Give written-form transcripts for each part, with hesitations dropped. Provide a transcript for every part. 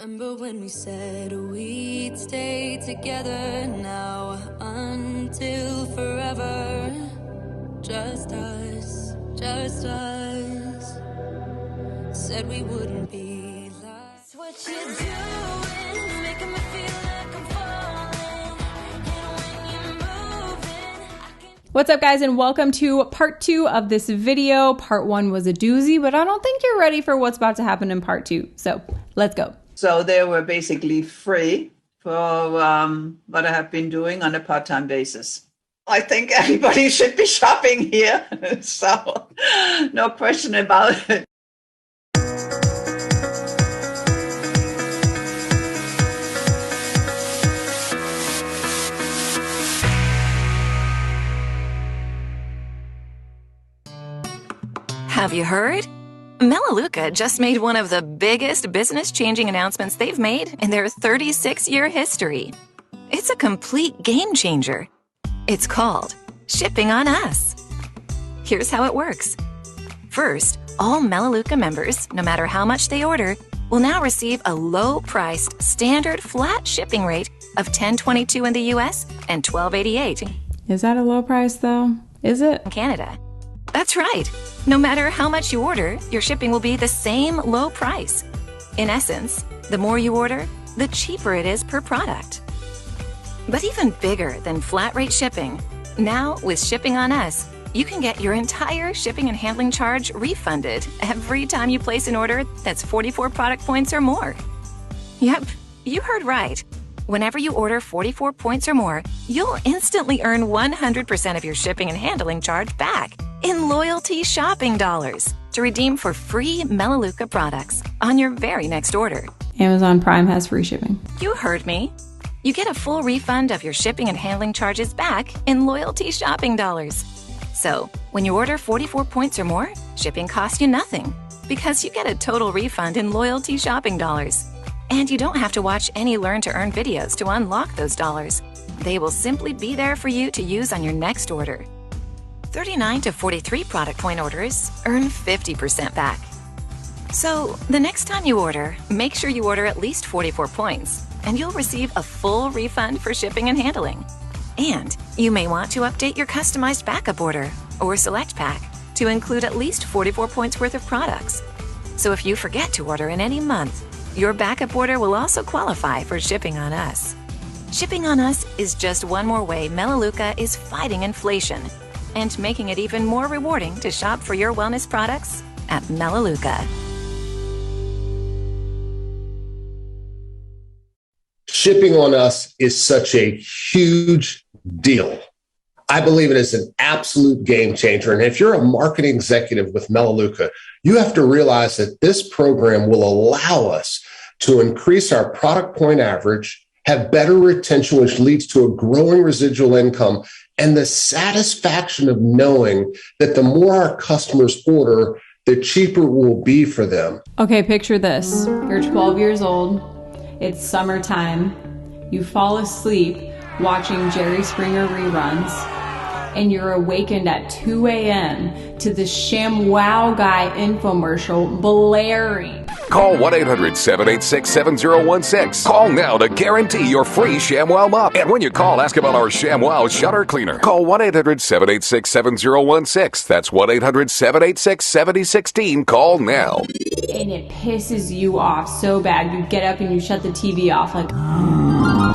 Remember when we said we'd stay together now until forever? Just us, just us. Said we wouldn't be like. It's what you're doing, making me feel like I'm falling. And when you're moving, What's up, guys, and welcome to part 2 of this video. Part 1 was a doozy, but I don't think you're ready for what's about to happen in part 2. So let's go. So they were basically free for what I have been doing on a part-time basis. I think everybody should be shopping here, so no question about it. Have you heard? Melaleuca just made one of the biggest business-changing announcements they've made in their 36-year history. It's a complete game changer. It's called Shipping on Us. Here's how it works. First, all Melaleuca members, no matter how much they order, will now receive a low-priced, standard flat shipping rate of $10.22 in the US and $12.88 Is that a low price, though? Is it? in Canada. That's right. No matter how much you order, your shipping will be the same low price. In essence, the more you order, the cheaper it is per product. But even bigger than flat rate shipping, now with Shipping on Us, you can get your entire shipping and handling charge refunded every time you place an order that's 44 product points or more. Yep, you heard right. Whenever you order 44 points or more, you'll instantly earn 100% of your shipping and handling charge back in loyalty shopping dollars to redeem for free Melaleuca products on your very next order. Amazon Prime has free shipping. You heard me. You get a full refund of your shipping and handling charges back in loyalty shopping dollars. So, when you order 44 points or more, shipping costs you nothing because you get a total refund in loyalty shopping dollars. And you don't have to watch any Learn to Earn videos to unlock those dollars. They will simply be there for you to use on your next order. 39 to 43 product point orders earn 50% back. So, the next time you order, make sure you order at least 44 points, and you'll receive a full refund for shipping and handling. And you may want to update your customized backup order or select pack to include at least 44 points worth of products. So if you forget to order in any month, your backup order will also qualify for Shipping on Us. Shipping on Us is just one more way Melaleuca is fighting inflation and making it even more rewarding to shop for your wellness products at Melaleuca. Shipping on Us is such a huge deal. I believe it is an absolute game changer. And if you're a marketing executive with Melaleuca, you have to realize that this program will allow us to increase our product point average, have better retention, which leads to a growing residual income, and the satisfaction of knowing that the more our customers order, the cheaper it will be for them. Okay, picture this. You're 12 years old. It's summertime. You fall asleep watching Jerry Springer reruns, and you're awakened at 2 a.m. to the ShamWow Guy infomercial blaring. Call 1-800-786-7016. Call now to guarantee your free ShamWow mop. And when you call, ask about our ShamWow shutter cleaner. Call 1-800-786-7016. That's 1-800-786-7016. Call now. And it pisses you off so bad. You get up and you shut the TV off like,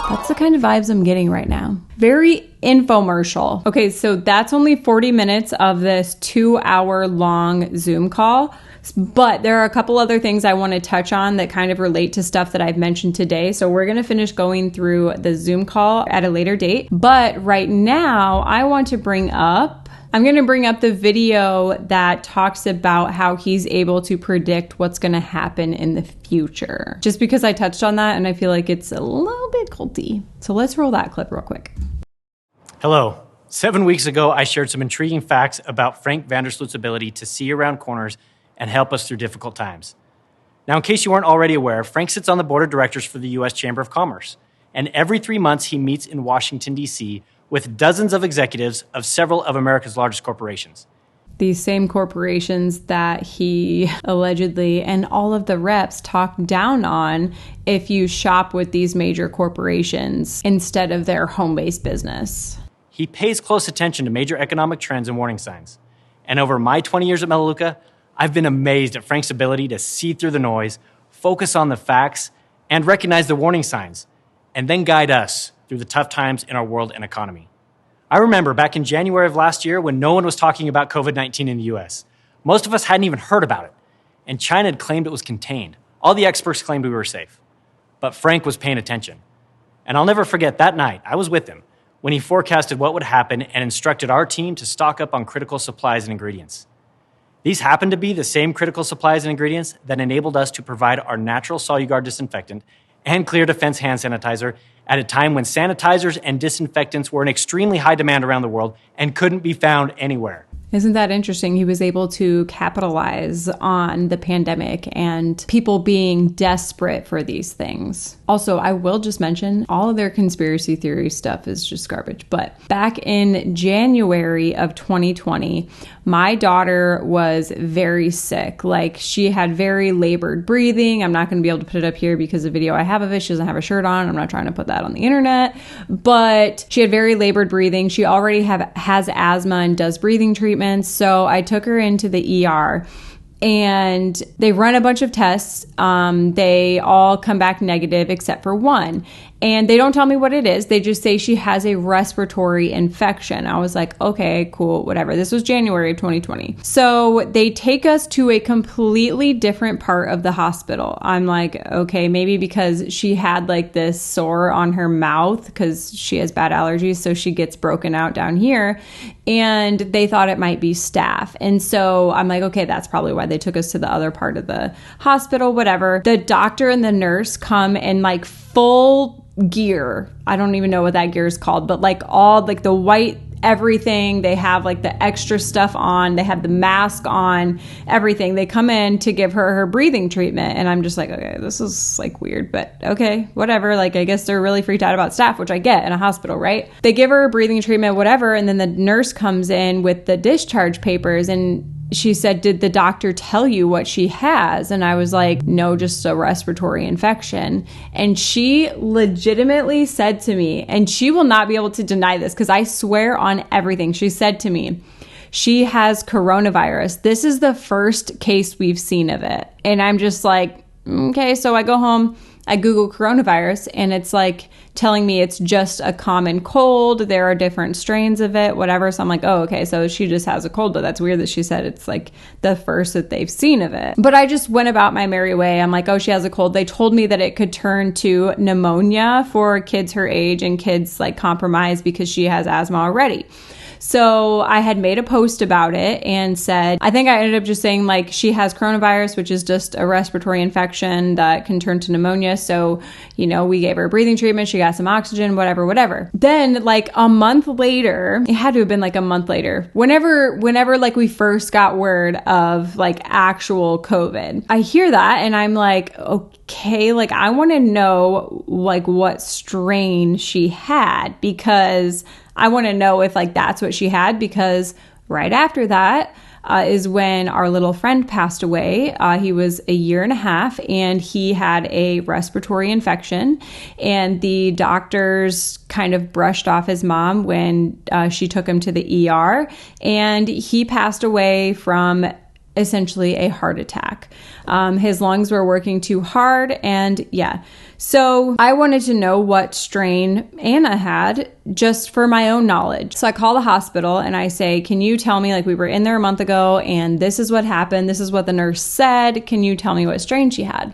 that's the kind of vibes I'm getting right now. Very infomercial. Okay, so that's only 40 minutes of this 2-hour long Zoom call. But there are a couple other things I want to touch on that kind of relate to stuff that I've mentioned today. So we're going to finish going through the Zoom call at a later date. But right now, I'm going to bring up the video that talks about how he's able to predict what's going to happen in the future. Just because I touched on that and I feel like it's a little bit culty. So let's roll that clip real quick. Hello. 7 weeks ago, I shared some intriguing facts about Frank Vandersloot's ability to see around corners and help us through difficult times. Now, in case you weren't already aware, Frank sits on the board of directors for the U.S. Chamber of Commerce. And every 3 months, he meets in Washington, D.C. with dozens of executives of several of America's largest corporations. These same corporations that he allegedly and all of the reps talk down on if you shop with these major corporations instead of their home-based business. He pays close attention to major economic trends and warning signs. And over my 20 years at Melaleuca, I've been amazed at Frank's ability to see through the noise, focus on the facts, and recognize the warning signs, and then guide us through the tough times in our world and economy. I remember back in January of last year when no one was talking about COVID-19 in the US. Most of us hadn't even heard about it, and China had claimed it was contained. All the experts claimed we were safe. But Frank was paying attention. And I'll never forget that night, I was with him, when he forecasted what would happen and instructed our team to stock up on critical supplies and ingredients. These happened to be the same critical supplies and ingredients that enabled us to provide our natural Soluguard disinfectant and Clear Defense hand sanitizer at a time when sanitizers and disinfectants were in extremely high demand around the world and couldn't be found anywhere. Isn't that interesting? He was able to capitalize on the pandemic and people being desperate for these things. Also, I will just mention all of their conspiracy theory stuff is just garbage. But back in January of 2020, my daughter was very sick. Like, she had very labored breathing. I'm not going to be able to put it up here because the video I have of it, she doesn't have a shirt on. I'm not trying to put that on the internet. But she had very labored breathing. She already has asthma and does breathing treatments. So I took her into the ER. And they run a bunch of tests. They all come back negative except for one. And they don't tell me what it is. They just say she has a respiratory infection. I was like, okay, cool, whatever. This was January of 2020. So they take us to a completely different part of the hospital. I'm like, okay, maybe because she had like this sore on her mouth because she has bad allergies. So she gets broken out down here. And they thought it might be staph. And so I'm like, okay, that's probably why they took us to the other part of the hospital, whatever. The doctor and the nurse come in like full gear. I don't even know what that gear is called, but like all like the white everything. They have like the extra stuff on. They have the mask on, everything. They come in to give her breathing treatment. And I'm just like, okay, this is like weird, but okay, whatever. Like, I guess they're really freaked out about staph, which I get in a hospital, right? They give her a breathing treatment, whatever. And then the nurse comes in with the discharge papers and she said, did the doctor tell you what she has? And I was like, no, just a respiratory infection. And she legitimately said to me, and she will not be able to deny this because I swear on everything. She said to me, she has coronavirus. This is the first case we've seen of it. And I'm just like, okay, so I go home. I Google coronavirus and it's like telling me it's just a common cold. There are different strains of it, whatever. So I'm like, oh, okay, so she just has a cold. But that's weird that she said it's like the first that they've seen of it. But I just went about my merry way. I'm like, oh, she has a cold. They told me that it could turn to pneumonia for kids her age and kids like compromised because she has asthma already. So I had made a post about it and said, I think I ended up just saying like she has coronavirus, which is just a respiratory infection that can turn to pneumonia. So, you know, we gave her a breathing treatment. She got some oxygen, whatever. Then like a month later, it had to have been like a month later, whenever like we first got word of like actual COVID, I hear that and I'm like, okay, like I want to know like what strain she had because I want to know if like that's what she had because right after that is when our little friend passed away. He was 1.5 years and he had a respiratory infection and the doctors kind of brushed off his mom when she took him to the ER and he passed away from essentially a heart attack. His lungs were working too hard and yeah. So I wanted to know what strain Anna had just for my own knowledge. So I call the hospital and I say, can you tell me, like we were in there a month ago and this is what happened. This is what the nurse said. Can you tell me what strain she had?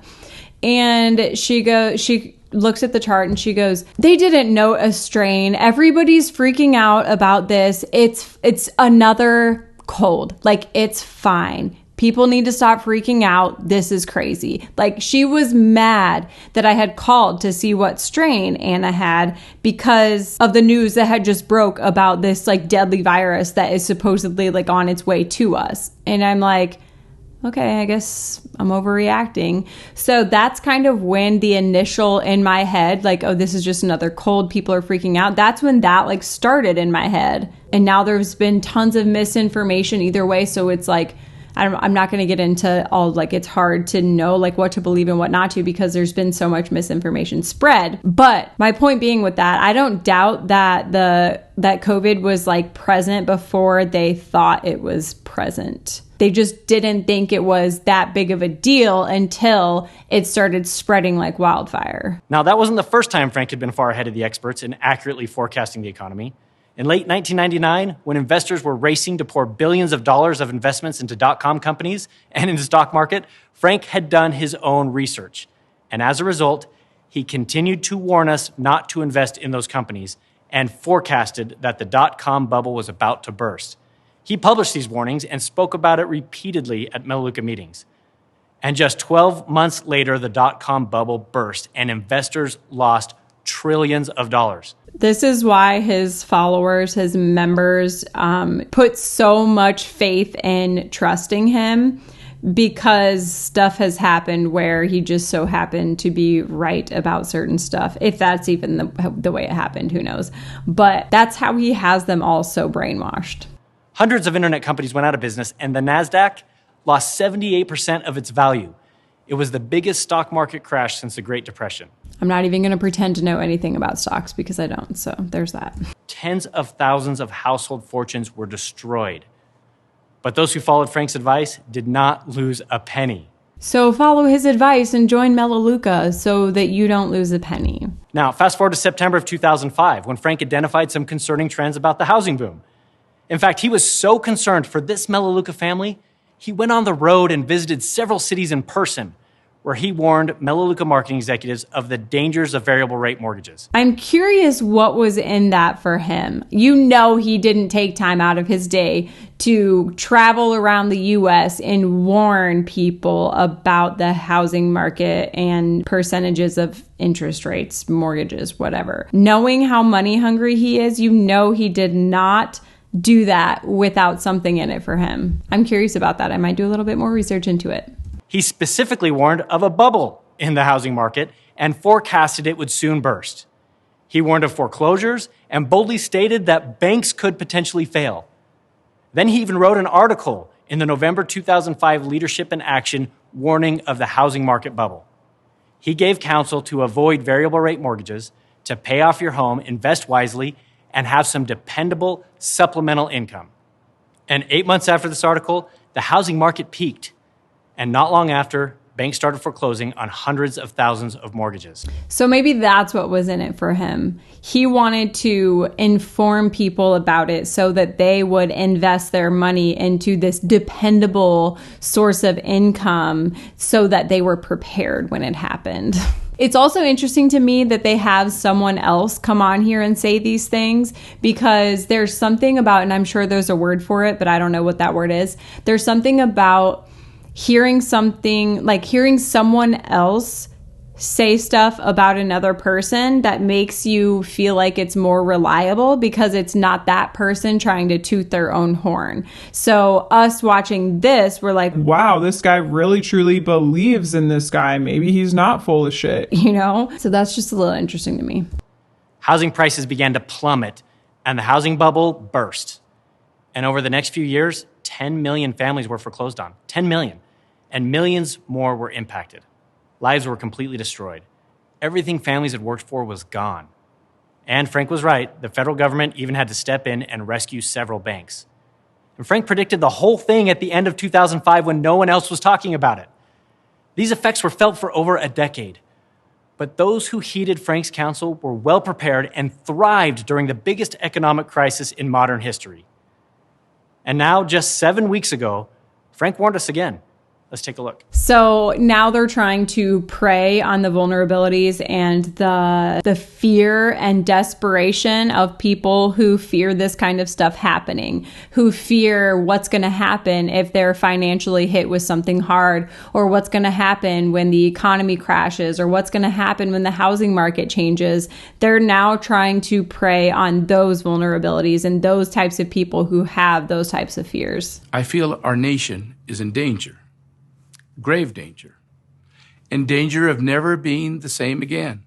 And she looks at the chart and she goes, they didn't note a strain. Everybody's freaking out about this. It's another cold. Like it's fine. People need to stop freaking out. This is crazy. Like she was mad that I had called to see what strain Anna had because of the news that had just broke about this like deadly virus that is supposedly like on its way to us. And I'm like, okay, I guess I'm overreacting. So that's kind of when the initial in my head, like, oh, this is just another cold, people are freaking out. That's when that like started in my head. And now there's been tons of misinformation either way. So it's like, I'm not going to get into all, like, it's hard to know like what to believe and what not to, because there's been so much misinformation spread. But my point being with that, I don't doubt that that COVID was like present before they thought it was present. They just didn't think it was that big of a deal until it started spreading like wildfire. Now, that wasn't the first time Frank had been far ahead of the experts in accurately forecasting the economy. In late 1999, when investors were racing to pour billions of dollars of investments into dot-com companies and in the stock market, Frank had done his own research. And as a result, he continued to warn us not to invest in those companies and forecasted that the dot-com bubble was about to burst. He published these warnings and spoke about it repeatedly at Melaleuca meetings. And just 12 months later, the dot-com bubble burst and investors lost trillions of dollars. This is why his followers, his members, put so much faith in trusting him, because stuff has happened where he just so happened to be right about certain stuff. If that's even the way it happened, who knows? But that's how he has them all so brainwashed. Hundreds of internet companies went out of business, and the NASDAQ lost 78% of its value. It was the biggest stock market crash since the Great Depression. I'm not even going to pretend to know anything about stocks because I don't. So there's that. Tens of thousands of household fortunes were destroyed. But those who followed Frank's advice did not lose a penny. So follow his advice and join Melaleuca so that you don't lose a penny. Now, fast forward to September of 2005, when Frank identified some concerning trends about the housing boom. In fact, he was so concerned for this Melaleuca family, he went on the road and visited several cities in person, where he warned Melaleuca marketing executives of the dangers of variable rate mortgages. I'm curious what was in that for him. You know, he didn't take time out of his day to travel around the U.S. and warn people about the housing market and percentages of interest rates, mortgages, whatever. Knowing how money hungry he is, you know he did not do that without something in it for him. I'm curious about that. I might do a little bit more research into it. He specifically warned of a bubble in the housing market and forecasted it would soon burst. He warned of foreclosures and boldly stated that banks could potentially fail. Then he even wrote an article in the November 2005 Leadership in Action warning of the housing market bubble. He gave counsel to avoid variable rate mortgages, to pay off your home, invest wisely, and have some dependable supplemental income. And 8 months after this article, the housing market peaked. And not long after, banks started foreclosing on hundreds of thousands of mortgages. So maybe that's what was in it for him. He wanted to inform people about it so that they would invest their money into this dependable source of income so that they were prepared when it happened. It's also interesting to me that they have someone else come on here and say these things, because there's something about, and I'm sure there's a word for it, but I don't know what that word is. There's something about hearing someone else say stuff about another person that makes you feel like it's more reliable, because it's not that person trying to toot their own horn. So us watching this, we're like, wow, this guy really truly believes in this guy. Maybe he's not full of shit. you know? So that's just a little interesting to me. Housing prices began to plummet and the housing bubble burst. And over the next few years, 10 million families were foreclosed on. 10 million. And millions more were impacted. Lives were completely destroyed. Everything families had worked for was gone. And Frank was right. The federal government even had to step in and rescue several banks. And Frank predicted the whole thing at the end of 2005 when no one else was talking about it. These effects were felt for over a decade. But those who heeded Frank's counsel were well prepared and thrived during the biggest economic crisis in modern history. And now, just 7 weeks ago, Frank warned us again. Let's take a look. So now they're trying to prey on the vulnerabilities and the fear and desperation of people who fear this kind of stuff happening, who fear what's going to happen if they're financially hit with something hard, or what's going to happen when the economy crashes, or what's going to happen when the housing market changes. They're now trying to prey on those vulnerabilities and those types of people who have those types of fears. I feel our nation is in danger. grave danger, in danger of never being the same again,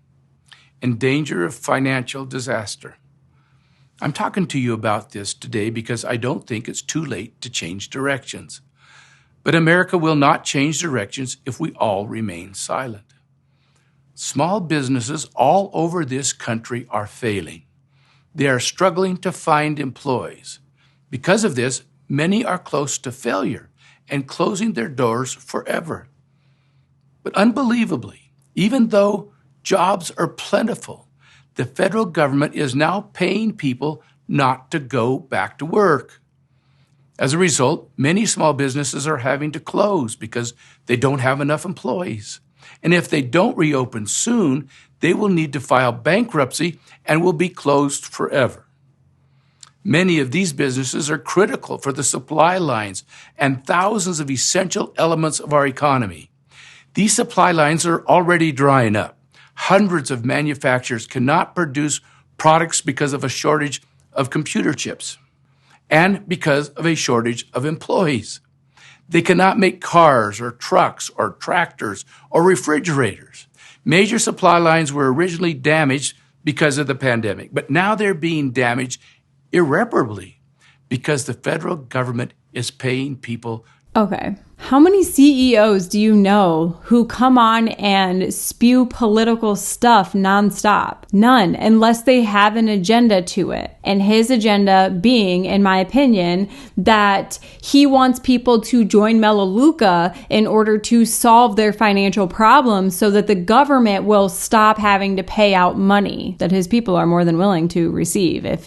in danger of financial disaster. I'm talking to you about this today because I don't think it's too late to change directions. But America will not change directions if we all remain silent. Small businesses all over this country are failing. They are struggling to find employees. Because of this, many are close to failure and closing their doors forever. But unbelievably, even though jobs are plentiful, the federal government is now paying people not to go back to work. As a result, many small businesses are having to close because they don't have enough employees. And if they don't reopen soon, they will need to file bankruptcy and will be closed forever. Many of these businesses are critical for the supply lines and thousands of essential elements of our economy. These supply lines are already drying up. Hundreds of manufacturers cannot produce products because of a shortage of computer chips and because of a shortage of employees. They cannot make cars or trucks or tractors or refrigerators. Major supply lines were originally damaged because of the pandemic, but now they're being damaged irreparably because the federal government is paying people. Okay. How many CEOs do you know who come on and spew political stuff nonstop? None, unless they have an agenda to it. And his agenda being, in my opinion, that he wants people to join Melaleuca in order to solve their financial problems so that the government will stop having to pay out money that his people are more than willing to receive if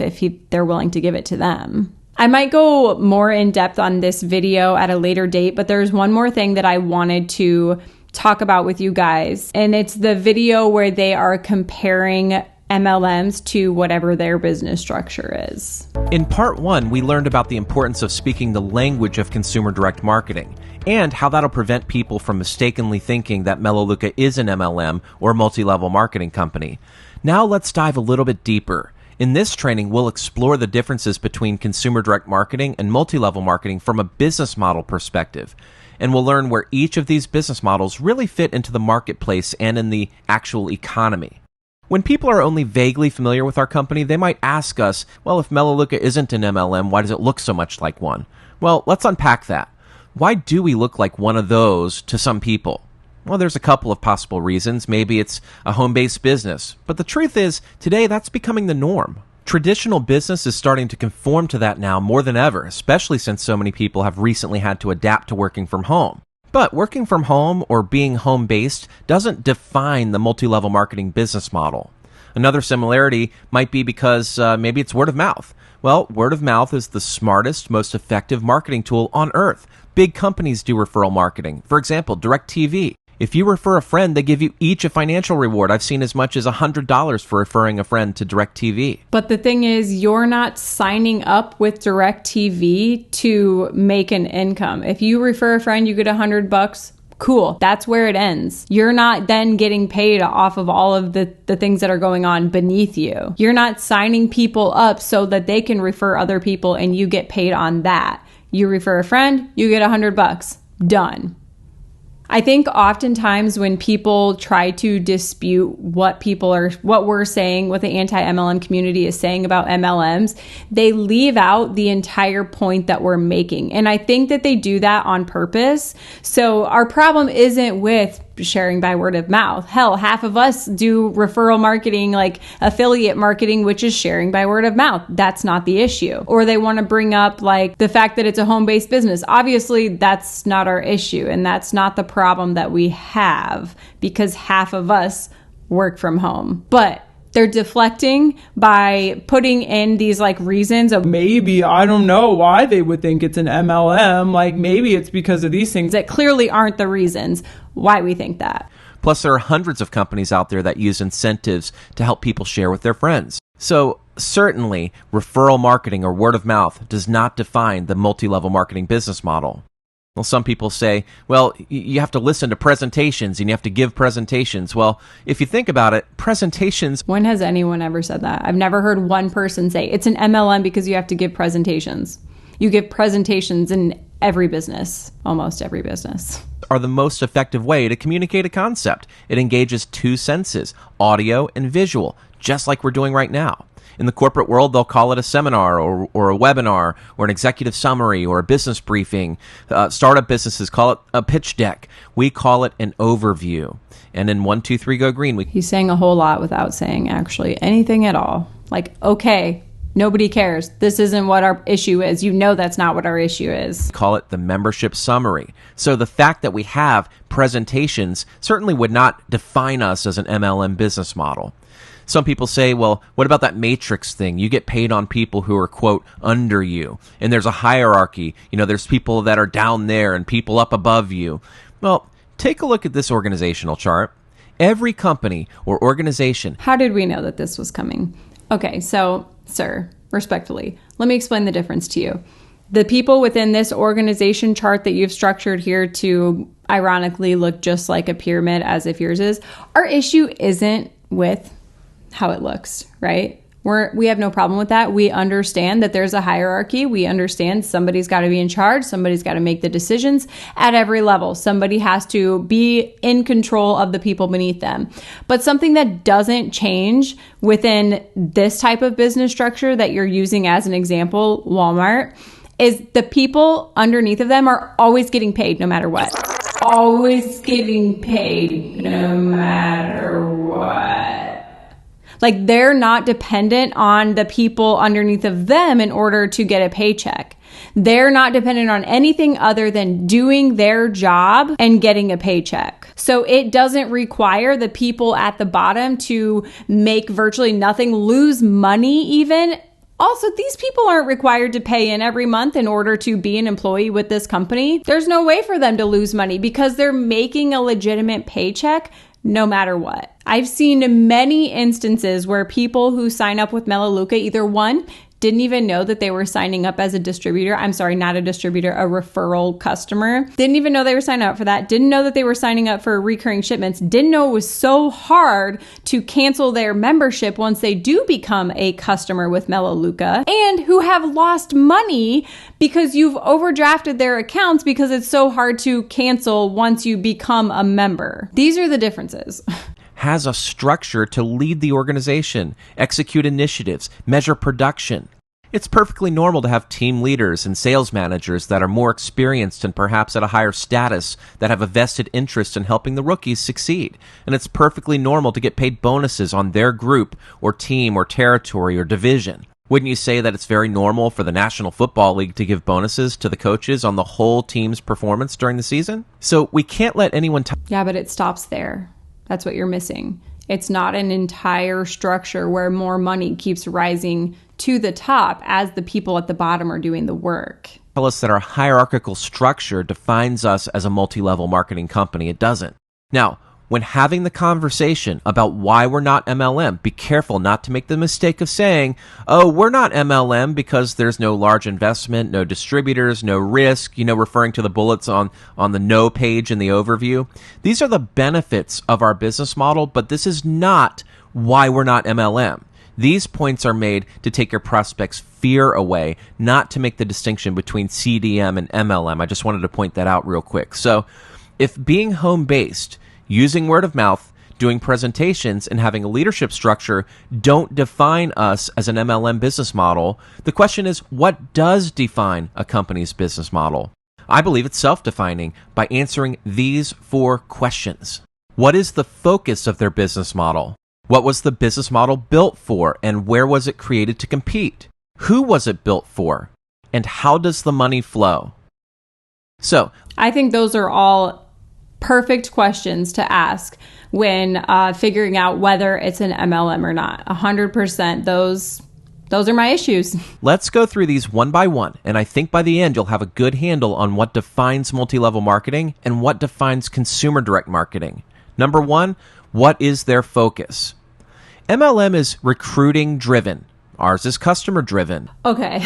they're willing to give it to them. I might go more in depth on this video at a later date, but there's one more thing that I wanted to talk about with you guys. And it's the video where they are comparing MLMs to whatever their business structure is. In part 1, we learned about the importance of speaking the language of consumer direct marketing and how that'll prevent people from mistakenly thinking that Melaleuca is an MLM or multi-level marketing company. Now let's dive a little bit deeper. In this training, we'll explore the differences between consumer direct marketing and multi-level marketing from a business model perspective. And we'll learn where each of these business models really fit into the marketplace and in the actual economy. When people are only vaguely familiar with our company, they might ask us, well, if Melaleuca isn't an MLM, why does it look so much like one? Well, let's unpack that. Why do we look like one of those to some people? Well, there's a couple of possible reasons. Maybe it's a home-based business. But the truth is, today that's becoming the norm. Traditional business is starting to conform to that now more than ever, especially since so many people have recently had to adapt to working from home. But working from home or being home-based doesn't define the multi-level marketing business model. Another similarity might be because maybe it's word of mouth. Well, word of mouth is the smartest, most effective marketing tool on earth. Big companies do referral marketing. For example, DirecTV. If you refer a friend, they give you each a financial reward. I've seen as much as $100 for referring a friend to DirecTV. But the thing is, you're not signing up with DirecTV to make an income. If you refer a friend, you get $100. Cool. That's where it ends. You're not then getting paid off of all of the things that are going on beneath you. You're not signing people up so that they can refer other people and you get paid on that. You refer a friend, you get $100. Done. I think oftentimes when people try to dispute what we're saying, what the anti-MLM community is saying about MLMs, they leave out the entire point that we're making. And I think that they do that on purpose. So our problem isn't with sharing by word of mouth. Hell, half of us do referral marketing, like affiliate marketing, which is sharing by word of mouth. That's not the issue. Or they want to bring up like the fact that it's a home-based business. Obviously, that's not our issue. And that's not the problem that we have because half of us work from home. But they're deflecting by putting in these like reasons of maybe, I don't know why they would think it's an MLM. Like maybe it's because of these things that clearly aren't the reasons why we think that. Plus, there are hundreds of companies out there that use incentives to help people share with their friends. So certainly, referral marketing or word of mouth does not define the multi-level marketing business model. Well, some people say, well, you have to listen to presentations and you have to give presentations. Well, if you think about it, presentations... When has anyone ever said that? I've never heard one person say it's an MLM because you have to give presentations. You give presentations in every business, almost every business. are the most effective way to communicate a concept. It engages two senses, audio and visual, just like we're doing right now. In the corporate world, they'll call it a seminar or a webinar or an executive summary or a business briefing. Startup businesses call it a pitch deck. We call it an overview. And in 1, 2, 3, Go Green, He's saying a whole lot without saying actually anything at all. Like, okay, nobody cares. This isn't what our issue is. You know that's not what our issue is. Call it the membership summary. So the fact that we have presentations certainly would not define us as an MLM business model. Some people say, well, what about that matrix thing? You get paid on people who are, quote, under you. And there's a hierarchy. You know, there's people that are down there and people up above you. Well, take a look at this organizational chart. Every company or organization. How did we know that this was coming? Okay, so, sir, respectfully, let me explain the difference to you. The people within this organization chart that you've structured here to ironically look just like a pyramid as if yours is, our issue isn't with how it looks, right? We have no problem with that. We understand that there's a hierarchy. We understand somebody's got to be in charge. Somebody's got to make the decisions at every level. Somebody has to be in control of the people beneath them. But something that doesn't change within this type of business structure that you're using as an example, Walmart, is the people underneath of them are always getting paid no matter what. Always getting paid no matter what. Like, they're not dependent on the people underneath of them in order to get a paycheck. They're not dependent on anything other than doing their job and getting a paycheck. So it doesn't require the people at the bottom to make virtually nothing, lose money even. Also, these people aren't required to pay in every month in order to be an employee with this company. There's no way for them to lose money because they're making a legitimate paycheck no matter what. I've seen many instances where people who sign up with Melaleuca, either one, didn't even know that they were signing up as a distributor. I'm sorry, not a distributor, a referral customer. Didn't even know they were signing up for that. Didn't know that they were signing up for recurring shipments. Didn't know it was so hard to cancel their membership once they do become a customer with Melaleuca, and who have lost money because you've overdrafted their accounts because it's so hard to cancel once you become a member. These are the differences. Has a structure to lead the organization, execute initiatives, measure production. It's perfectly normal to have team leaders and sales managers that are more experienced and perhaps at a higher status that have a vested interest in helping the rookies succeed. And it's perfectly normal to get paid bonuses on their group or team or territory or division. Wouldn't you say that it's very normal for the National Football League to give bonuses to the coaches on the whole team's performance during the season? So we can't let anyone Yeah, but it stops there. That's what you're missing. It's not an entire structure where more money keeps rising to the top as the people at the bottom are doing the work. tell us that our hierarchical structure defines us as a multi-level marketing company. It doesn't. Now, when having the conversation about why we're not MLM, be careful not to make the mistake of saying, oh, we're not MLM because there's no large investment, no distributors, no risk, referring to the bullets on the no page in the overview. These are the benefits of our business model, but this is not why we're not MLM. These points are made to take your prospects' fear away, not to make the distinction between CDM and MLM. I just wanted to point that out real quick. So if being home-based, using word of mouth, doing presentations, and having a leadership structure don't define us as an MLM business model, the question is, what does define a company's business model? I believe it's self-defining by answering these 4 questions. What is the focus of their business model? What was the business model built for, and where was it created to compete? Who was it built for? And how does the money flow? So, I think those are all perfect questions to ask when figuring out whether it's an MLM or not. 100%. Those are my issues. Let's go through these one by one, and I think by the end you'll have a good handle on what defines multi-level marketing and what defines consumer direct marketing. Number 1, what is their focus? MLM is recruiting driven. Ours is customer driven. Okay.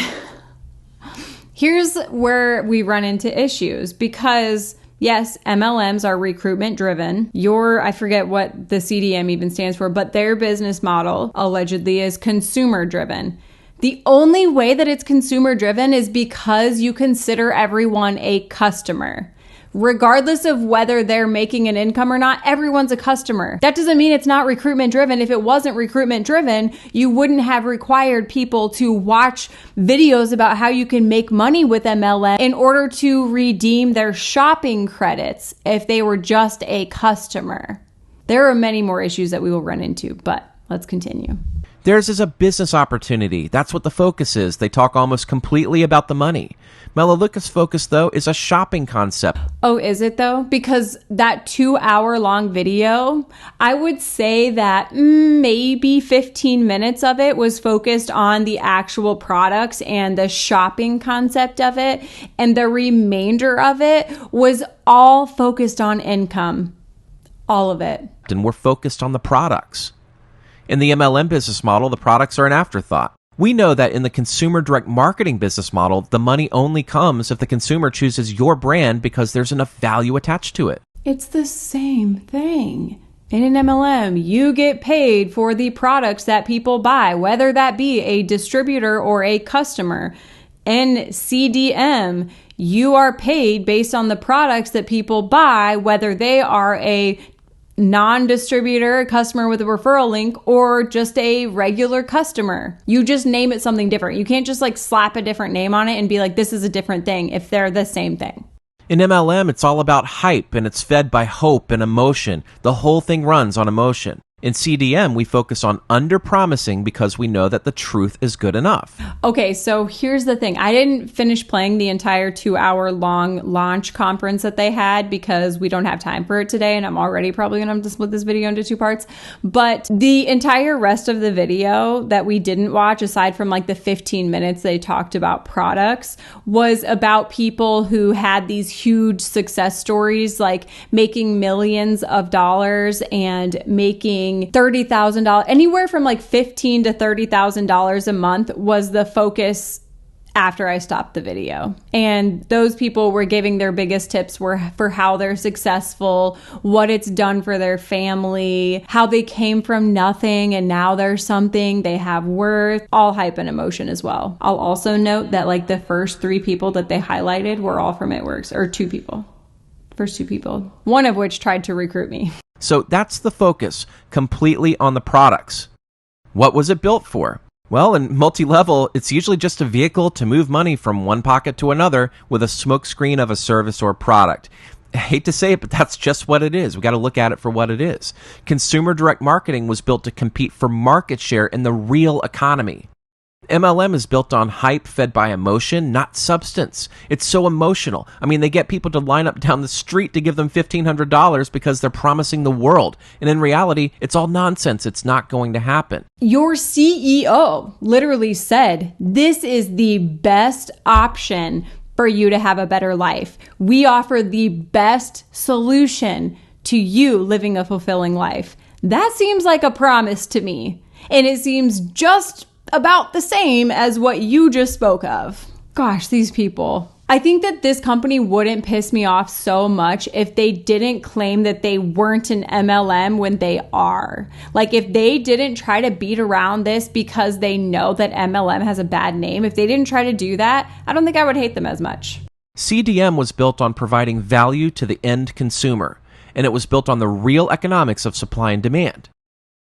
Here's where we run into issues because yes, MLMs are recruitment driven. I forget what the CDM even stands for, but their business model allegedly is consumer driven. The only way that it's consumer driven is because you consider everyone a customer. Regardless of whether they're making an income or not, everyone's a customer. That doesn't mean it's not recruitment driven. If it wasn't recruitment driven, you wouldn't have required people to watch videos about how you can make money with MLM in order to redeem their shopping credits if they were just a customer. There are many more issues that we will run into, but let's continue. Theirs is a business opportunity. That's what the focus is. They talk almost completely about the money. Melaleuca's focus, though, is a shopping concept. Oh, is it though? Because that 2-hour long video, I would say that maybe 15 minutes of it was focused on the actual products and the shopping concept of it. And the remainder of it was all focused on income. All of it. And we're focused on the products. In the MLM business model, the products are an afterthought. We know that in the consumer direct marketing business model, the money only comes if the consumer chooses your brand because there's enough value attached to it. It's the same thing. In an MLM, you get paid for the products that people buy, whether that be a distributor or a customer. In CDM, you are paid based on the products that people buy, whether they are a non-distributor, a customer with a referral link, or just a regular customer. You just name it something different. You can't just like slap a different name on it and be like, this is a different thing if they're the same thing. In MLM, it's all about hype and it's fed by hope and emotion. The whole thing runs on emotion. In CDM, we focus on under-promising because we know that the truth is good enough. Okay, so here's the thing. I didn't finish playing the entire 2-hour-long launch conference that they had because we don't have time for it today, and I'm already probably going to have to split this video into 2 parts. But the entire rest of the video that we didn't watch, aside from like the 15 minutes they talked about products, was about people who had these huge success stories, like making millions of dollars and making $30,000, anywhere from like $15,000 to $30,000 a month was the focus after I stopped the video. And those people were giving their biggest tips for how they're successful, what it's done for their family, how they came from nothing and now they're something, they have worth, all hype and emotion as well. I'll also note that like the first 3 people that they highlighted were all from It Works, or 2 people. First 2 people, one of which tried to recruit me. So that's the focus, completely on the products. What was it built for? Well, in multi-level, it's usually just a vehicle to move money from one pocket to another with a smokescreen of a service or product. I hate to say it, but that's just what it is. We got to look at it for what it is. Consumer direct marketing was built to compete for market share in the real economy. MLM is built on hype fed by emotion, not substance. It's so emotional. I mean, they get people to line up down the street to give them $1,500 because they're promising the world. And in reality, it's all nonsense. It's not going to happen. Your CEO literally said, this is the best option for you to have a better life. We offer the best solution to you living a fulfilling life. That seems like a promise to me. And it seems just about the same as what you just spoke of. Gosh, these people. I think that this company wouldn't piss me off so much if they didn't claim that they weren't an MLM when they are. Like if they didn't try to beat around this because they know that MLM has a bad name, if they didn't try to do that, I don't think I would hate them as much. CDM was built on providing value to the end consumer, and it was built on the real economics of supply and demand.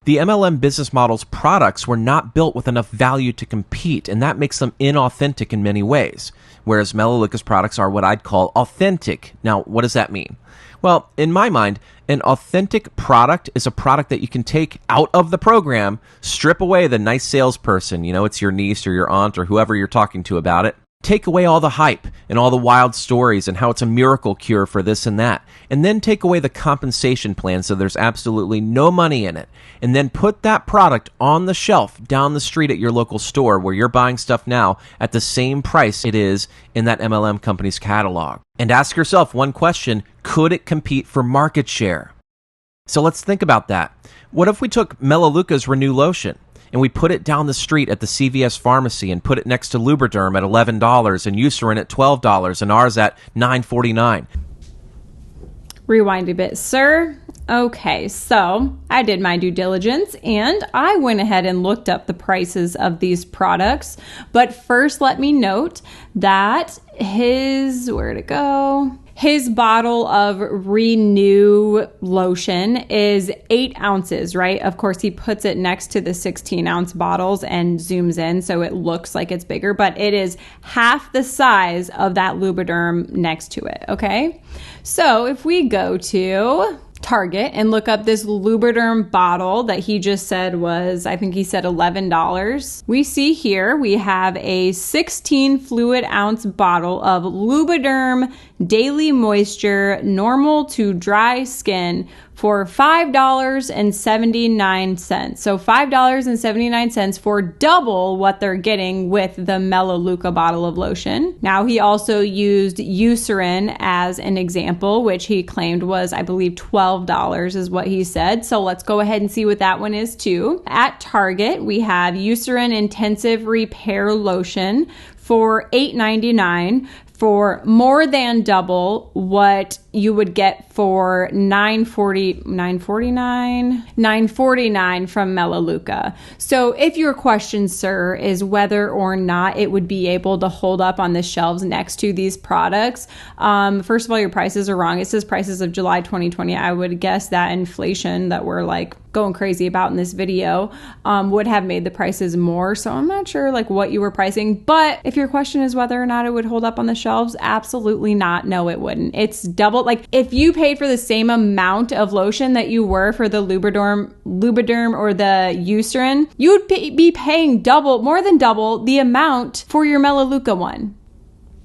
The MLM business model's products were not built with enough value to compete, and that makes them inauthentic in many ways, whereas Melaleuca's products are what I'd call authentic. Now, what does that mean? Well, in my mind, an authentic product is a product that you can take out of the program, strip away the nice salesperson, it's your niece or your aunt or whoever you're talking to about it, take away all the hype and all the wild stories and how it's a miracle cure for this and that, and then take away the compensation plan so there's absolutely no money in it, and then put that product on the shelf down the street at your local store where you're buying stuff now at the same price it is in that MLM company's catalog. And ask yourself one question: could it compete for market share? So let's think about that. What if we took Melaleuca's Renew Lotion and we put it down the street at the CVS pharmacy and put it next to Lubriderm at $11 and Eucerin at $12 and ours at $9.49? Rewind a bit, sir. Okay, so I did my due diligence and I went ahead and looked up the prices of these products. But first, let me note that his His bottle of Renew lotion is 8 ounces, right? Of course, he puts it next to the 16-ounce bottles and zooms in so it looks like it's bigger, but it is half the size of that Lubriderm next to it, okay? So if we go to Target and look up this Lubriderm bottle that he just said was, I think he said $11. We see here we have a 16 fluid ounce bottle of Lubriderm Daily Moisture Normal to Dry Skin for $5.79. So $5.79 for double what they're getting with the Melaleuca bottle of lotion. Now, he also used Eucerin as an example, which he claimed was, I believe, $12 is what he said. So let's go ahead and see what that one is too. At Target, we have Eucerin Intensive Repair Lotion for $8.99 for more than double what you would get for $9.49 from Melaleuca. So if your question, sir, is whether or not it would be able to hold up on the shelves next to these products, first of all, your prices are wrong. It says prices of July 2020. I would guess that inflation that we're like going crazy about in this video would have made the prices more. So I'm not sure like what you were pricing, but if your question is whether or not it would hold up on the shelves, absolutely not. No, it wouldn't. It's double. Like if you paid for the same amount of lotion that you were for the Lubriderm or the Eucerin, you would be paying more than double the amount for your Melaleuca one.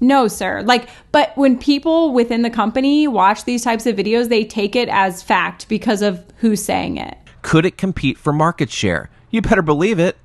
No, sir. But when people within the company watch these types of videos, they take it as fact because of who's saying it. Could it compete for market share? You better believe it.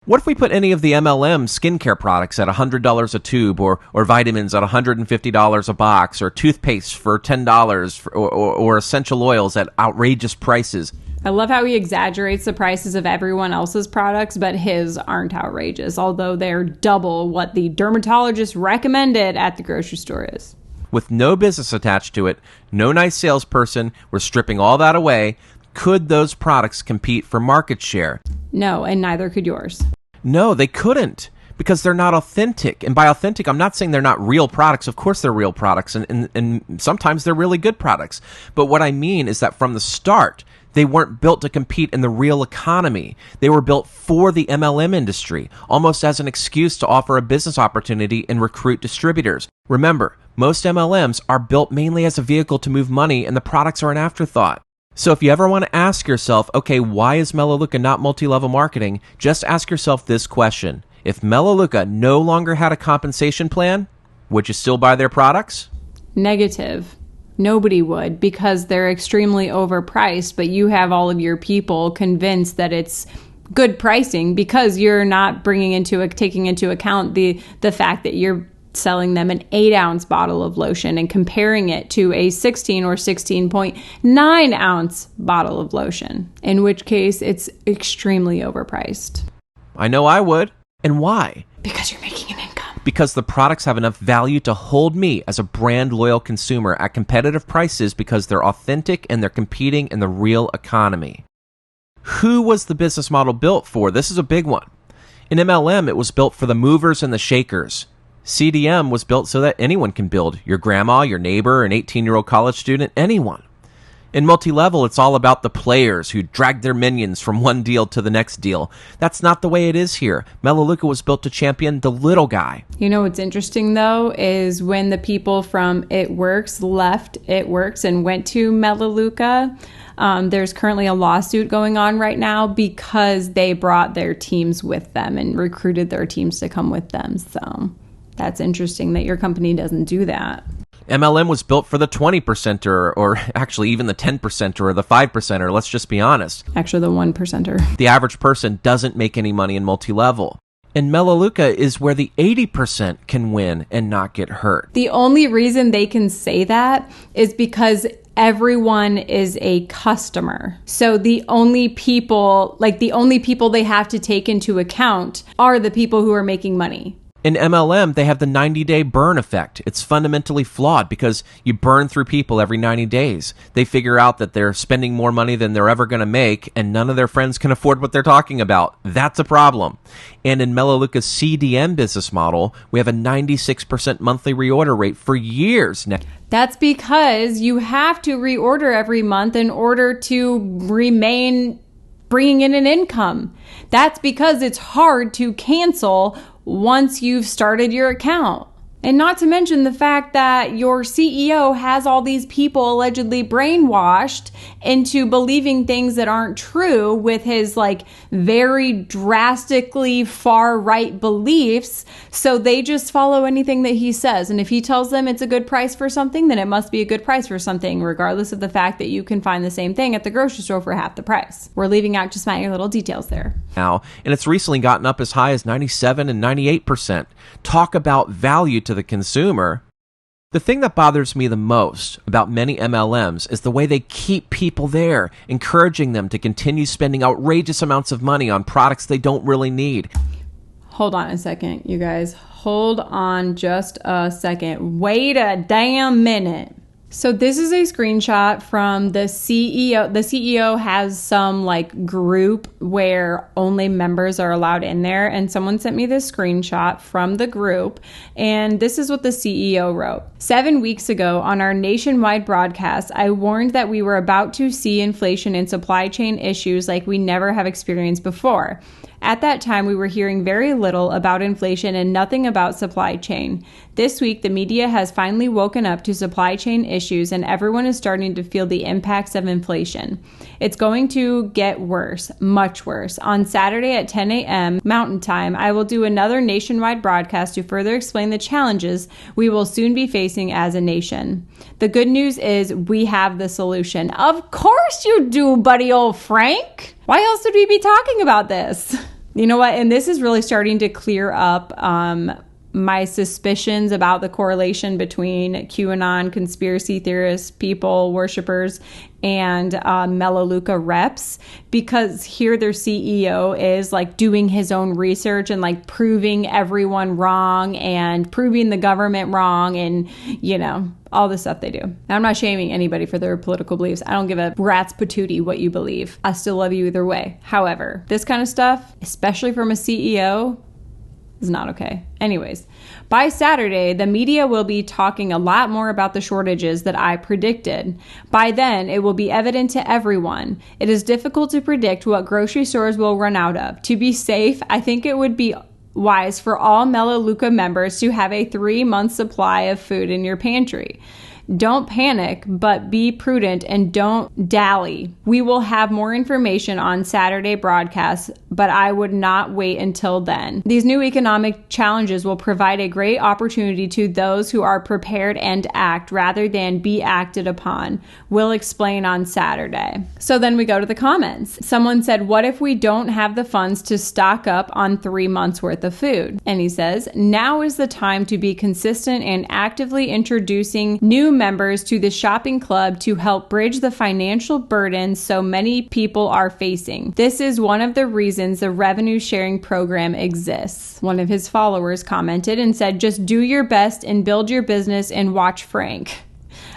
What if we put any of the MLM skincare products at $100 a tube, or vitamins at $150 a box, or toothpaste for $10, or essential oils at outrageous prices? I love how he exaggerates the prices of everyone else's products, but his aren't outrageous, although they're double what the dermatologist recommended at the grocery store is. With no business attached to it, no nice salesperson, we're stripping all that away. Could those products compete for market share? No, and neither could yours. No, they couldn't, because they're not authentic. And by authentic, I'm not saying they're not real products. Of course they're real products, and sometimes they're really good products. But what I mean is that from the start, they weren't built to compete in the real economy. They were built for the MLM industry, almost as an excuse to offer a business opportunity and recruit distributors. Remember, most MLMs are built mainly as a vehicle to move money, and the products are an afterthought. So if you ever want to ask yourself, okay, why is Melaleuca not multi-level marketing? Just ask yourself this question. If Melaleuca no longer had a compensation plan, would you still buy their products? Negative. Nobody would, because they're extremely overpriced, but you have all of your people convinced that it's good pricing because you're not taking into account the fact that you're selling them an 8-ounce bottle of lotion and comparing it to a 16 or 16.9 ounce bottle of lotion, in which case it's extremely overpriced. I know I would. And why? Because you're making an income. Because the products have enough value to hold me as a brand loyal consumer at competitive prices because they're authentic and they're competing in the real economy. Who was the business model built for? This is a big one. In MLM, it was built for the movers and the shakers. CDM was built so that anyone can build. Your grandma, your neighbor, an 18-year-old college student, anyone. In multi-level, it's all about the players who drag their minions from one deal to the next deal. That's not the way it is here. Melaleuca was built to champion the little guy. You know what's interesting, though, is when the people from It Works left It Works and went to Melaleuca, there's currently a lawsuit going on right now because they brought their teams with them and recruited their teams to come with them. So that's interesting that your company doesn't do that. MLM was built for the 20%er, or actually even the 10%er or the 5%er. Let's just be honest. Actually, the 1%er. The average person doesn't make any money in multi-level. And Melaleuca is where the 80% can win and not get hurt. The only reason they can say that is because everyone is a customer. So the only people they have to take into account are the people who are making money. In MLM, they have the 90-day burn effect. It's fundamentally flawed because you burn through people every 90 days. They figure out that they're spending more money than they're ever going to make, and none of their friends can afford what they're talking about. That's a problem. And in Melaleuca's CDM business model, we have a 96% monthly reorder rate for years now. That's because you have to reorder every month in order to remain bringing in an income. That's because it's hard to cancel once you've started your account. And not to mention the fact that your CEO has all these people allegedly brainwashed into believing things that aren't true with his very drastically far right beliefs. So they just follow anything that he says. And if he tells them it's a good price for something, then it must be a good price for something, regardless of the fact that you can find the same thing at the grocery store for half the price. We're leaving out just minor little details there. Now, and it's recently gotten up as high as 97 and 98%. Talk about value to the consumer. The thing that bothers me the most about many MLMs is the way they keep people there, encouraging them to continue spending outrageous amounts of money on products they don't really need. Hold on a second, you guys. Hold on just a second. Wait a damn minute. So this is a screenshot from the CEO. The CEO has some group where only members are allowed in there. And someone sent me this screenshot from the group. And this is what the CEO wrote. 7 weeks ago on our nationwide broadcast, I warned that we were about to see inflation and supply chain issues like we never have experienced before. At that time, we were hearing very little about inflation and nothing about supply chain. This week, the media has finally woken up to supply chain issues and everyone is starting to feel the impacts of inflation. It's going to get worse, much worse. On Saturday at 10 a.m. Mountain Time, I will do another nationwide broadcast to further explain the challenges we will soon be facing as a nation. The good news is we have the solution. Of course you do, buddy old Frank. Why else would we be talking about this? You know what? And this is really starting to clear up my suspicions about the correlation between QAnon conspiracy theorists, people, worshipers, and Melaleuca reps, because here their CEO is doing his own research and proving everyone wrong and proving the government wrong and, all the stuff they do. I'm not shaming anybody for their political beliefs. I don't give a rat's patootie what you believe. I still love you either way. However, this kind of stuff, especially from a CEO, is not okay. Anyways, by Saturday, the media will be talking a lot more about the shortages that I predicted. By then, it will be evident to everyone. It is difficult to predict what grocery stores will run out of. To be safe, I think it would be wise for all Melaleuca members to have a 3-month supply of food in your pantry. Don't panic, but be prudent and don't dally. We will have more information on Saturday broadcasts, but I would not wait until then. These new economic challenges will provide a great opportunity to those who are prepared and act rather than be acted upon. We'll explain on Saturday. So then we go to the comments. Someone said, what if we don't have the funds to stock up on 3 months worth of food? And he says, now is the time to be consistent and actively introducing new members to the shopping club to help bridge the financial burden so many people are facing. This is one of the reasons the revenue sharing program exists. One of his followers commented and said, just do your best and build your business and watch Frank.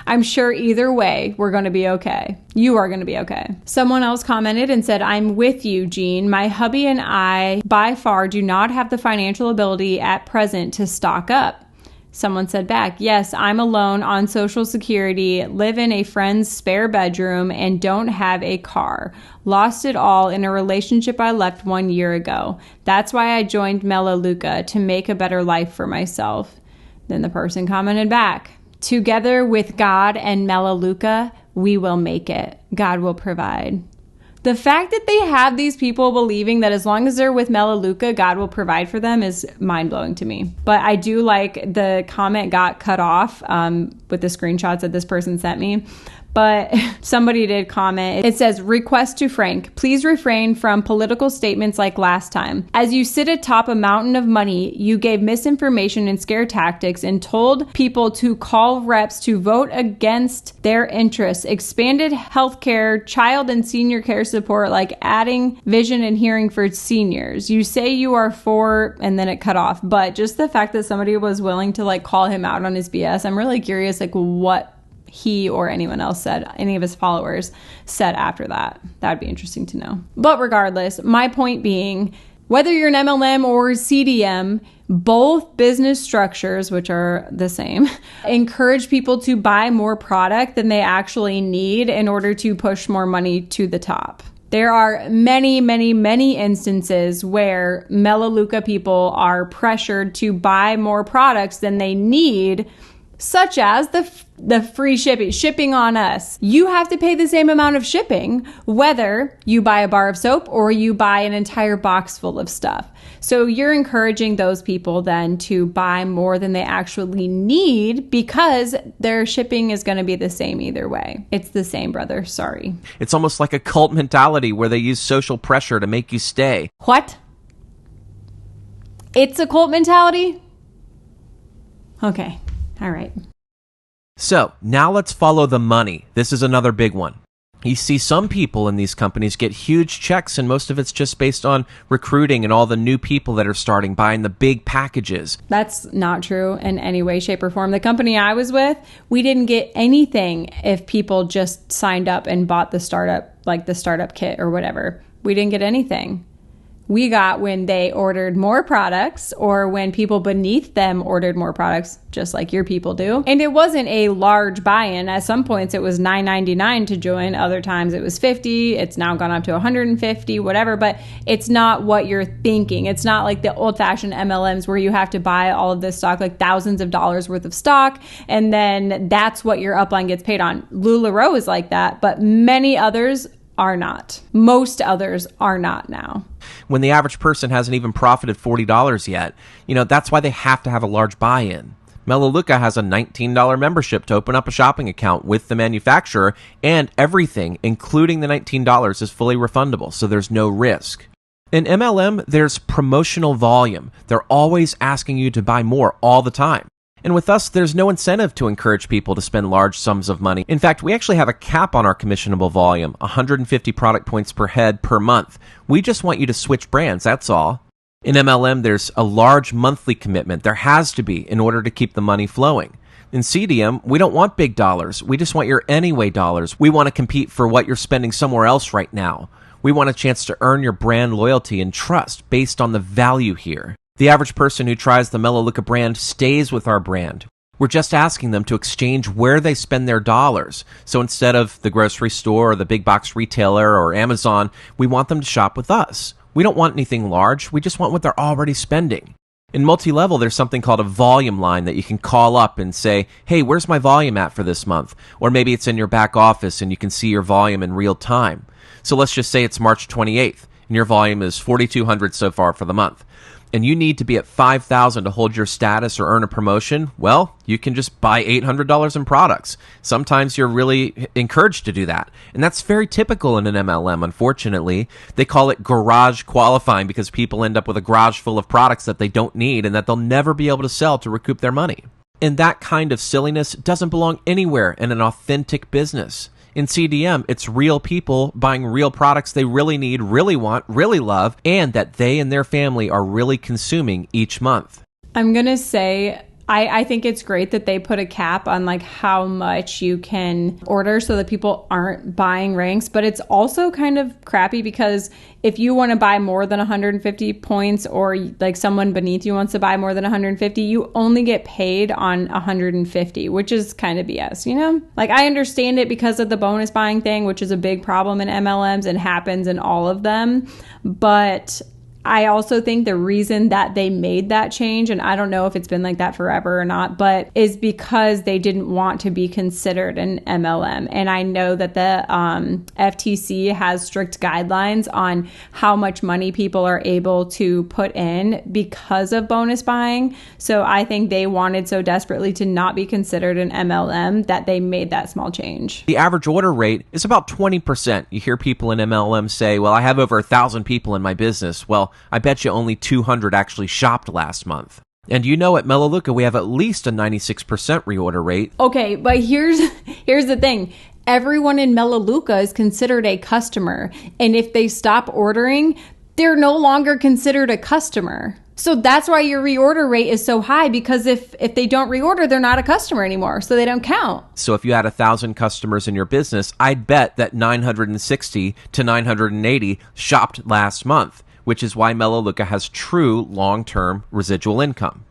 I'm sure either way, we're going to be okay. You are going to be okay. Someone else commented and said, I'm with you, Jean. My hubby and I by far do not have the financial ability at present to stock up. Someone said back, yes, I'm alone on Social Security, live in a friend's spare bedroom, and don't have a car. Lost it all in a relationship I left 1 year ago. That's why I joined Melaleuca, to make a better life for myself. Then the person commented back, together with God and Melaleuca, we will make it. God will provide. The fact that they have these people believing that as long as they're with Melaleuca, God will provide for them is mind-blowing to me. But I do like the comment got cut off with the screenshots that this person sent me. but somebody did comment. It says, request to Frank, please refrain from political statements like last time. As you sit atop a mountain of money, you gave misinformation and scare tactics and told people to call reps to vote against their interests, expanded healthcare, child and senior care support, like adding vision and hearing for seniors. You say you are for, and then it cut off. But just the fact that somebody was willing to like call him out on his BS, I'm really curious like what he or anyone else said, any of his followers said after that. That'd be interesting to know. But regardless, my point being, whether you're an MLM or CDM, both business structures, which are the same, encourage people to buy more product than they actually need in order to push more money to the top. There are many, many, many instances where Melaleuca people are pressured to buy more products than they need, such as the free shipping on us. You have to pay the same amount of shipping, whether you buy a bar of soap or you buy an entire box full of stuff. So you're encouraging those people then to buy more than they actually need because their shipping is going to be the same either way. It's the same, brother. Sorry. It's almost like a cult mentality where they use social pressure to make you stay. What? It's a cult mentality? Okay. All right. So now let's follow the money. This is another big one. You see some people in these companies get huge checks, and most of it's just based on recruiting and all the new people that are starting, buying the big packages. That's not true in any way, shape, or form. The company I was with, we didn't get anything if people just signed up and bought the startup kit or whatever. We didn't get anything. We got when they ordered more products or when people beneath them ordered more products, just like your people do. And it wasn't a large buy-in. At some points, it was $9.99 to join. Other times it was $50. It's now gone up to $150, whatever. But it's not what you're thinking. It's not like the old-fashioned MLMs where you have to buy all of this stock, like thousands of dollars worth of stock, and then that's what your upline gets paid on. LuLaRoe is like that, but many others are not. Most others are not now. When the average person hasn't even profited $40 yet, that's why they have to have a large buy-in. Melaleuca has a $19 membership to open up a shopping account with the manufacturer, and everything, including the $19, is fully refundable, so there's no risk. In MLM, there's promotional volume. They're always asking you to buy more all the time. And with us, there's no incentive to encourage people to spend large sums of money. In fact, we actually have a cap on our commissionable volume, 150 product points per head per month. We just want you to switch brands, that's all. In MLM, there's a large monthly commitment. There has to be in order to keep the money flowing. In CDM, we don't want big dollars. We just want your anyway dollars. We want to compete for what you're spending somewhere else right now. We want a chance to earn your brand loyalty and trust based on the value here. The average person who tries the Melaleuca brand stays with our brand. We're just asking them to exchange where they spend their dollars. So instead of the grocery store or the big box retailer or Amazon, we want them to shop with us. We don't want anything large. We just want what they're already spending. In multilevel, there's something called a volume line that you can call up and say, hey, where's my volume at for this month? Or maybe it's in your back office and you can see your volume in real time. So let's just say it's March 28th and your volume is 4,200 so far for the month. And you need to be at 5,000 to hold your status or earn a promotion, well, you can just buy $800 in products. Sometimes you're really encouraged to do that. And that's very typical in an MLM, unfortunately. They call it garage qualifying because people end up with a garage full of products that they don't need and that they'll never be able to sell to recoup their money. And that kind of silliness doesn't belong anywhere in an authentic business. In CDM, it's real people buying real products they really need, really want, really love, and that they and their family are really consuming each month. I'm going to say, I think it's great that they put a cap on like how much you can order so that people aren't buying ranks, but it's also kind of crappy because if you want to buy more than 150 points or like someone beneath you wants to buy more than 150, you only get paid on 150, which is kind of BS, Like I understand it because of the bonus buying thing, which is a big problem in MLMs and happens in all of them, but I also think the reason that they made that change, and I don't know if it's been like that forever or not, but is because they didn't want to be considered an MLM. And I know that the FTC has strict guidelines on how much money people are able to put in because of bonus buying. So I think they wanted so desperately to not be considered an MLM that they made that small change. The average order rate is about 20%. You hear people in MLM say, well, I have over 1,000 people in my business. Well, I bet you only 200 actually shopped last month. And you know, at Melaleuca, we have at least a 96% reorder rate. Okay, but here's the thing. Everyone in Melaleuca is considered a customer. And if they stop ordering, they're no longer considered a customer. So that's why your reorder rate is so high, because if they don't reorder, they're not a customer anymore, so they don't count. So if you had 1,000 customers in your business, I'd bet that 960 to 980 shopped last month, which is why Melaleuca has true long-term residual income.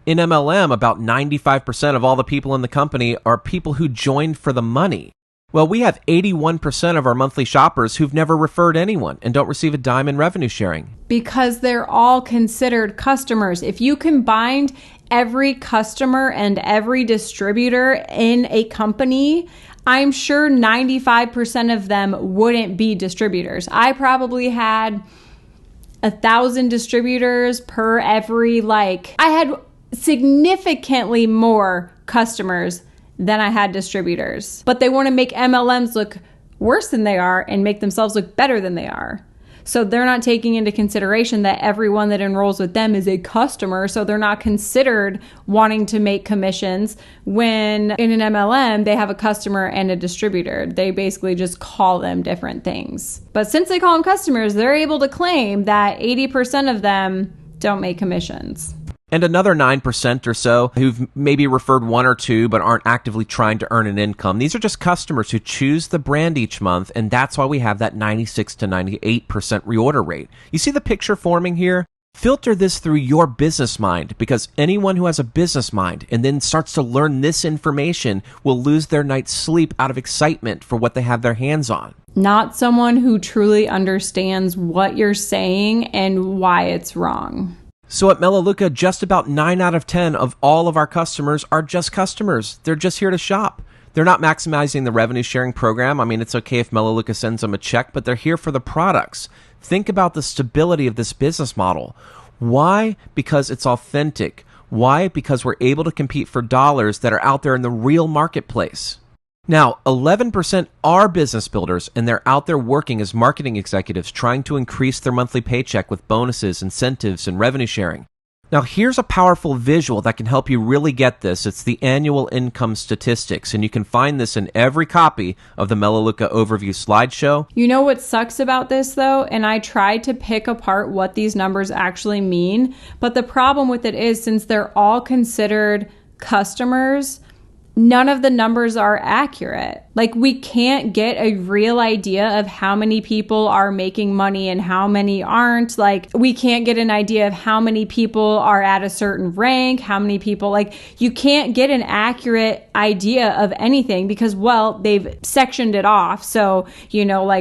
In MLM, about 95% of all the people in the company are people who joined for the money. Well, we have 81% of our monthly shoppers who've never referred anyone and don't receive a dime in revenue sharing. Because they're all considered customers. If you combined every customer and every distributor in a company, I'm sure 95% of them wouldn't be distributors. I probably had 1,000 distributors per every, I had significantly more customers than I had distributors. But they want to make MLMs look worse than they are and make themselves look better than they are. So they're not taking into consideration that everyone that enrolls with them is a customer, so they're not considered wanting to make commissions when in an MLM they have a customer and a distributor. They basically just call them different things. But since they call them customers, they're able to claim that 80% of them don't make commissions. And another 9% or so who've maybe referred one or two but aren't actively trying to earn an income. These are just customers who choose the brand each month, and that's why we have that 96 to 98% reorder rate. You see the picture forming here? Filter this through your business mind, because anyone who has a business mind and then starts to learn this information will lose their night's sleep out of excitement for what they have their hands on. Not someone who truly understands what you're saying and why it's wrong. So at Melaleuca, just about 9 out of 10 of all of our customers are just customers. They're just here to shop. They're not maximizing the revenue sharing program. I mean, it's okay if Melaleuca sends them a check, but they're here for the products. Think about the stability of this business model. Why? Because it's authentic. Why? Because we're able to compete for dollars that are out there in the real marketplace. Now, 11% are business builders, and they're out there working as marketing executives trying to increase their monthly paycheck with bonuses, incentives, and revenue sharing. Now, here's a powerful visual that can help you really get this. It's the annual income statistics, and you can find this in every copy of the Melaleuca Overview slideshow. You know what sucks about this, though? And I tried to pick apart what these numbers actually mean, but the problem with it is, since they're all considered customers, none of the numbers are accurate. We can't get a real idea of how many people are making money and how many aren't. We can't get an idea of how many people are at a certain rank, how many people, you can't get an accurate idea of anything because, well, they've sectioned it off. So,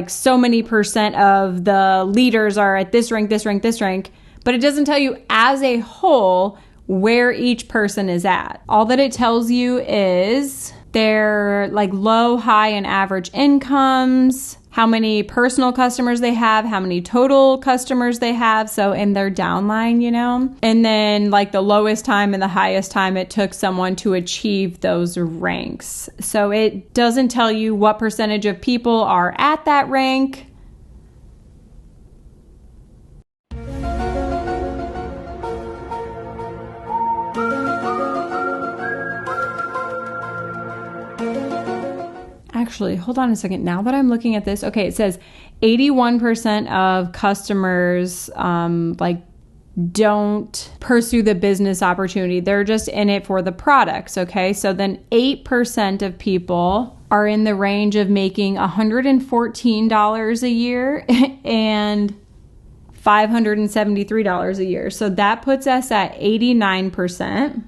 so many percent of the leaders are at this rank, this rank, this rank, but it doesn't tell you as a whole where each person is at. All that it tells you is their low, high, and average incomes, how many personal customers they have, how many total customers they have, so in their downline, and then the lowest time and the highest time it took someone to achieve those ranks. So it doesn't tell you what percentage of people are at that rank. Actually, hold on a second. Now that I'm looking at this, okay, it says 81% of customers don't pursue the business opportunity. They're just in it for the products, okay? So then 8% of people are in the range of making $114 a year and $573 a year. So that puts us at 89%.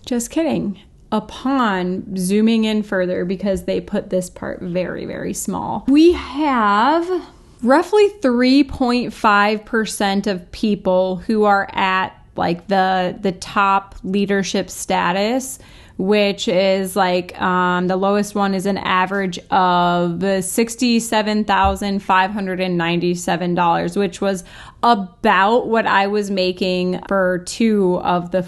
Just kidding. upon zooming in further, because they put this part very, very small, we have roughly 3.5% of people who are at like the top leadership status, which is like the lowest one is an average of $67,597, which was about what I was making for 2 of the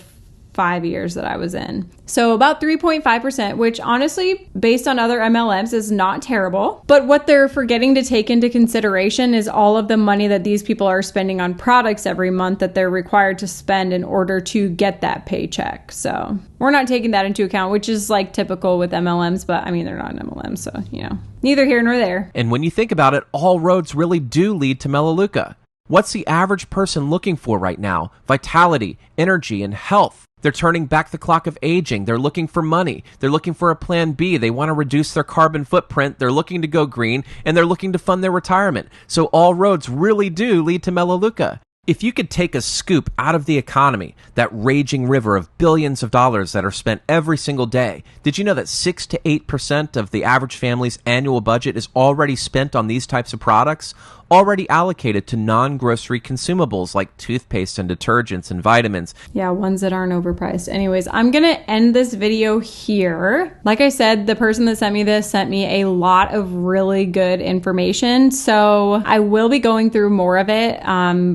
5 years that I was in. So about 3.5%, which honestly, based on other MLMs, is not terrible. But what they're forgetting to take into consideration is all of the money that these people are spending on products every month that they're required to spend in order to get that paycheck. So we're not taking that into account, which is like typical with MLMs, but I mean, they're not an MLM, so, you know, neither here nor there. And when you think about it, all roads really do lead to Melaleuca. What's the average person looking for right now? Vitality, energy, and health. They're turning back the clock of aging. They're looking for money. They're looking for a plan B. They want to reduce their carbon footprint. They're looking to go green, and they're looking to fund their retirement. So all roads really do lead to Melaleuca. If you could take a scoop out of the economy, that raging river of billions of dollars that are spent every single day, did you know that 6 to 8% of the average family's annual budget is already spent on these types of products? Already allocated to non-grocery consumables like toothpaste and detergents and vitamins. Yeah, ones that aren't overpriced. Anyways, I'm going to end this video here. Like I said, the person that sent me this sent me a lot of really good information. So I will be going through more of it.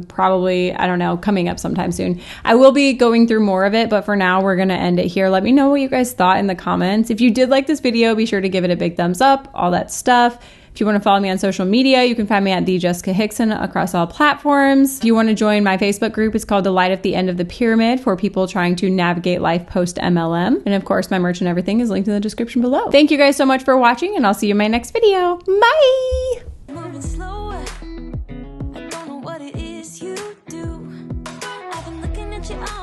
Probably, I don't know, coming up sometime soon. I will be going through more of it, but for now, we're going to end it here. Let me know what you guys thought in the comments. If you did like this video, be sure to give it a big thumbs up, all that stuff. If you want to follow me on social media, you can find me at the Jessica Hickson across all platforms. If you want to join my Facebook group, it's called The Light at the End of the Pyramid, for people trying to navigate life post MLM. And of course, my merch and everything is linked in the description below. Thank you guys so much for watching, and I'll see you in my next video. Bye! Moving slower. I don't know what it is you do. I've been looking at you all